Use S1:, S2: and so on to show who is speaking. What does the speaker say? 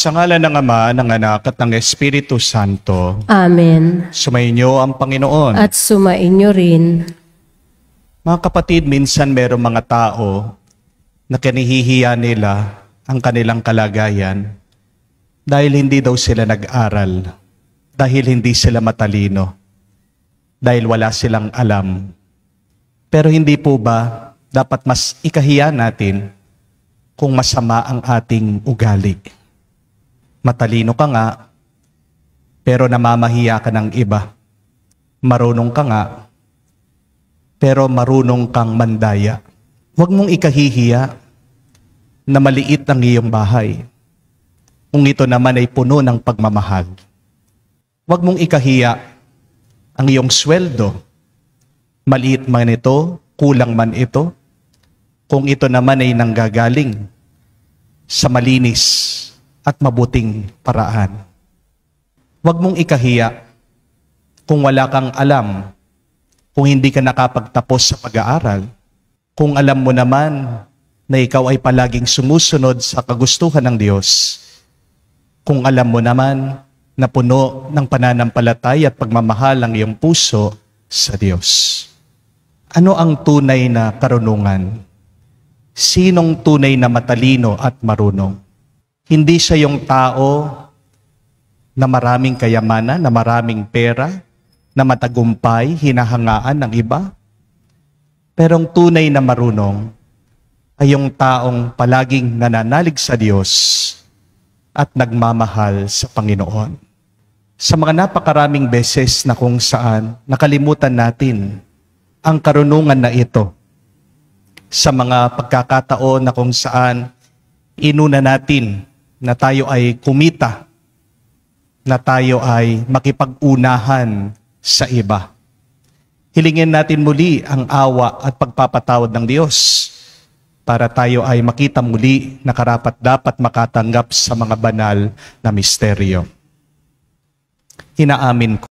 S1: Sa ngalan ng Ama, ng Anak, at ng Espiritu Santo.
S2: Amen.
S1: Sumainyo ang Panginoon.
S2: At sumainyo rin.
S1: Mga kapatid, minsan merong mga tao na kinihihiya nila ang kanilang kalagayan dahil hindi daw sila nag-aral, dahil hindi sila matalino, dahil wala silang alam. Pero hindi po ba dapat mas ikahiya natin kung masama ang ating ugali? Matalino ka nga, pero namamahiya ka ng iba. Marunong ka nga, pero marunong kang mandaya. Huwag mong ikahihiya na maliit ang iyong bahay, kung ito naman ay puno ng pagmamahal. Huwag mong ikahiya ang iyong sweldo, maliit man ito, kulang man ito, kung ito naman ay nanggagaling sa malinis at mabuting paraan. Huwag mong ikahiya kung wala kang alam, kung hindi ka nakapagtapos sa pag-aaral, kung alam mo naman na ikaw ay palaging sumusunod sa kagustuhan ng Diyos, kung alam mo naman na puno ng pananampalataya at pagmamahal ang iyong puso sa Diyos. Ano ang tunay na karunungan? Sinong tunay na matalino at marunong? Hindi siya yung tao na maraming kayamanan, na maraming pera, na matagumpay, hinahangaan ng iba. Pero ang tunay na marunong ay yung taong palaging nananalig sa Diyos at nagmamahal sa Panginoon. Sa mga napakaraming beses na kung saan nakalimutan natin ang karunungan na ito, sa mga pagkakataon na kung saan inuna natin na tayo ay kumita, na tayo ay makipag-unahan sa iba. Hilingin natin muli ang awa at pagpapatawad ng Diyos para tayo ay makita muli na karapat-dapat makatanggap sa mga banal na misteryo. Inaamin ko